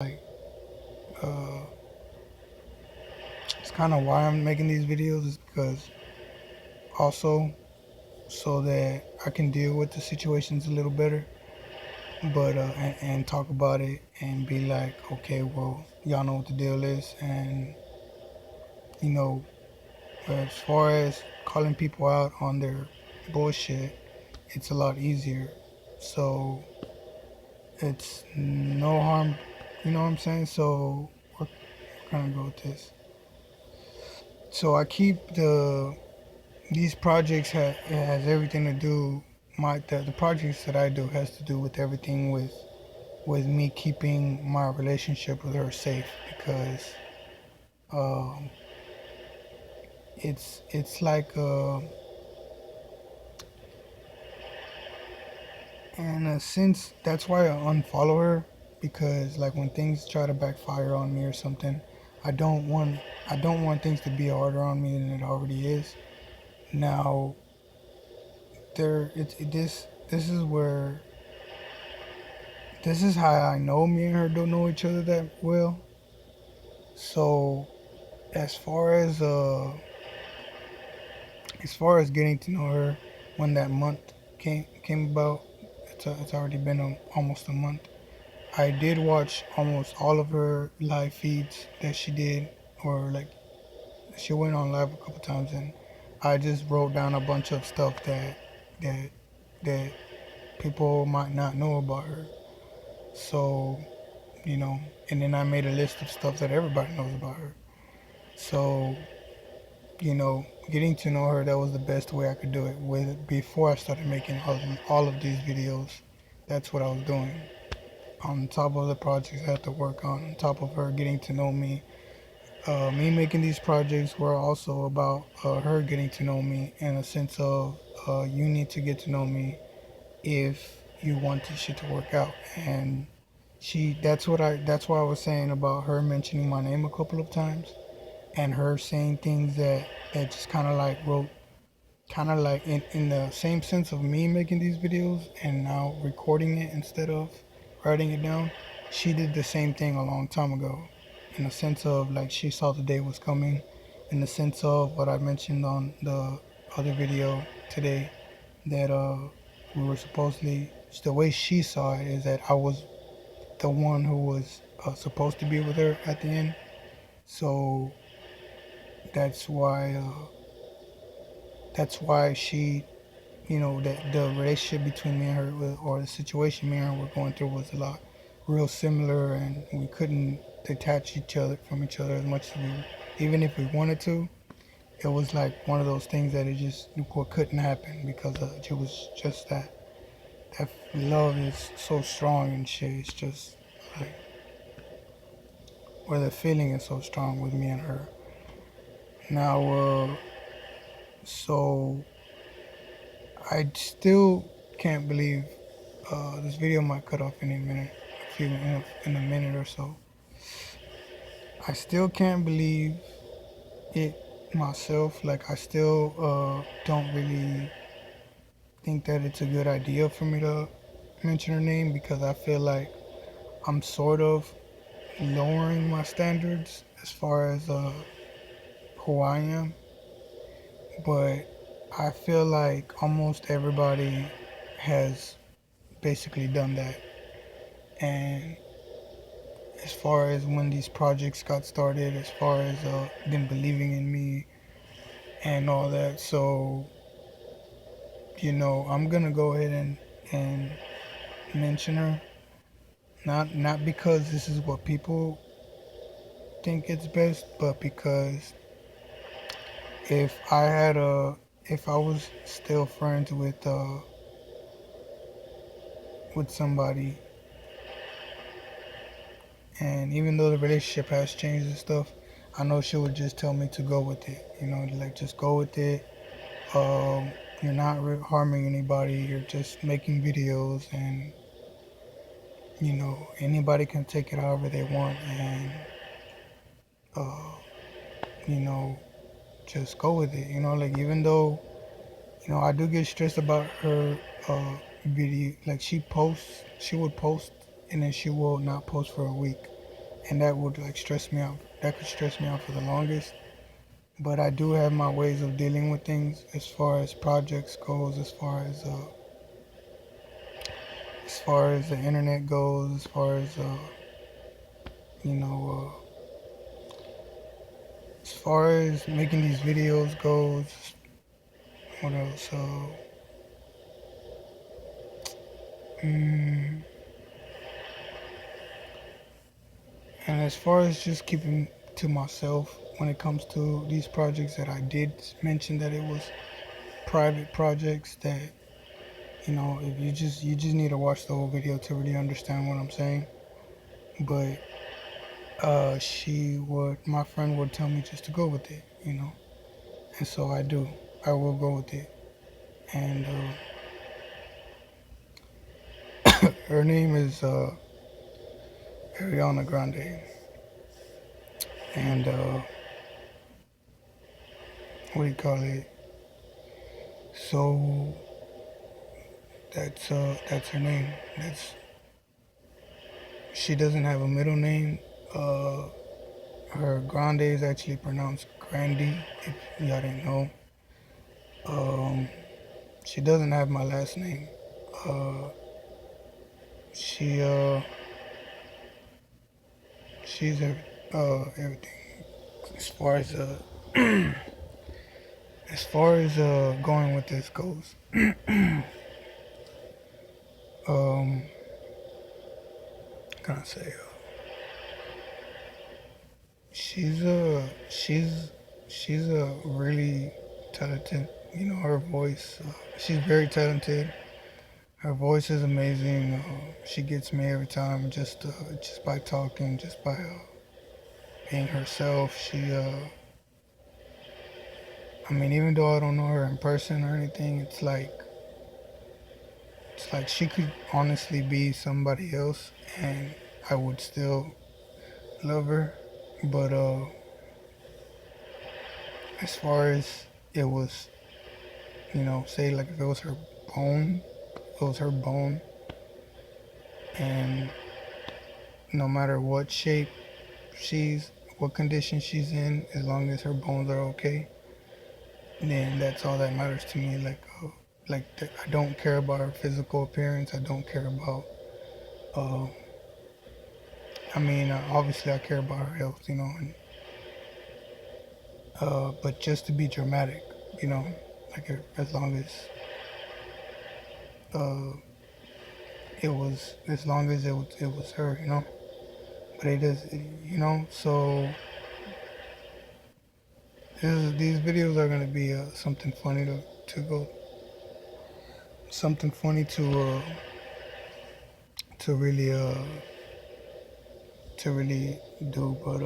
like uh, it's kind of why I'm making these videos is because also so that I can deal with the situations a little better, but and talk about it and be like, okay, well, y'all know what the deal is, and you know, as far as calling people out on their bullshit, it's a lot easier. So it's no harm, you know what I'm saying? So we're gonna go with this. So I keep these projects it has everything to do. The projects that I do has to do with everything with me keeping my relationship with her safe because um, it's like in a sense that's why I unfollow her because like when things try to backfire on me or something, I don't want I don't want things to be harder on me than it already is. Now this is where this is how I know me and her don't know each other that well. So as far as uh as far as getting to know her when that month came about, it's already been almost a month. I did watch almost all of her live feeds that she did, or like she went on live a couple times, and I just wrote down a bunch of stuff that that people might not know about her. So you know, and then I made a list of stuff that everybody knows about her. So you know, getting to know her, that was the best way I could do it with before I started making all of these videos. That's what I was doing. On top of the projects I had to work on top of her getting to know me. Me making these projects were also about her getting to know me in a sense of you need to get to know me if you want this shit to work out. And that's why I was saying about her mentioning my name a couple of times and her saying things that just kind of like wrote kind of like in the same sense of me making these videos and now recording it instead of writing it down. She did the same thing a long time ago in the sense of like she saw the day was coming, in the sense of what I mentioned on the other video today, that we were supposedly, the way she saw it is that I was the one who was supposed to be with her at the end. So that's why she, you know, that the relationship between me and her, or the situation me and her were going through, was a lot real similar, and we couldn't detach each other from each other as much as we, even if we wanted to. It was like one of those things that it just couldn't happen because it was just that love is so strong and shit. It's just like, where the feeling is so strong with me and her. Now, so I still can't believe this video might cut off in a minute, in a minute or so. I still can't believe it myself. Like I still don't really think that it's a good idea for me to mention her name because I feel like I'm sort of lowering my standards as far as who I am. But I feel like almost everybody has basically done that. And as far as when these projects got started, as far as them believing in me and all that. So, you know, I'm gonna go ahead and mention her. Not because this is what people think it's best, but because if I had a if I was still friends with somebody, and even though the relationship has changed and stuff, I know she would just tell me to go with it. You know, like just go with it. You're not harming anybody. You're just making videos, and you know anybody can take it however they want, and uh, you know just go with it. You know, like even though you know I do get stressed about her video. Like she would post, and then she will not post for a week. and that would like stress me out. That could stress me out for the longest. But I do have my ways of dealing with things as far as projects goes, as far as the internet goes, as far as you know, as far as making these videos goes. What else? Mm, and as far as just keeping to myself when it comes to these projects that I did mention that it was private projects that if you just need to watch the whole video to really understand what I'm saying. But my friend would tell me just to go with it. And so I do. I will go with it. And her name is Ariana Grande. And what do you call it? So that's her name. That's She doesn't have a middle name. Uh, Her Grande is actually pronounced Grandy, if y'all didn't know. Um, she doesn't have my last name. Uh, she she's everything as far as going with this goes. Um, can I say she's a really talented. Her voice. She's very talented. Her voice is amazing. She gets me every time, just by talking, just by being herself. I mean, even though I don't know her in person or anything, it's like she could honestly be somebody else, and I would still love her. But as far as it was, say like if it was her bone, and no matter what shape what condition she's in, as long as her bones are okay, then that's all that matters to me. I don't care about her physical appearance. I don't care about. Uh, I mean, obviously I care about her health, and but just to be dramatic, you know, as long uh, as long as it was her, But it is, So these videos are gonna be something funny to go, something funny to really to really do, but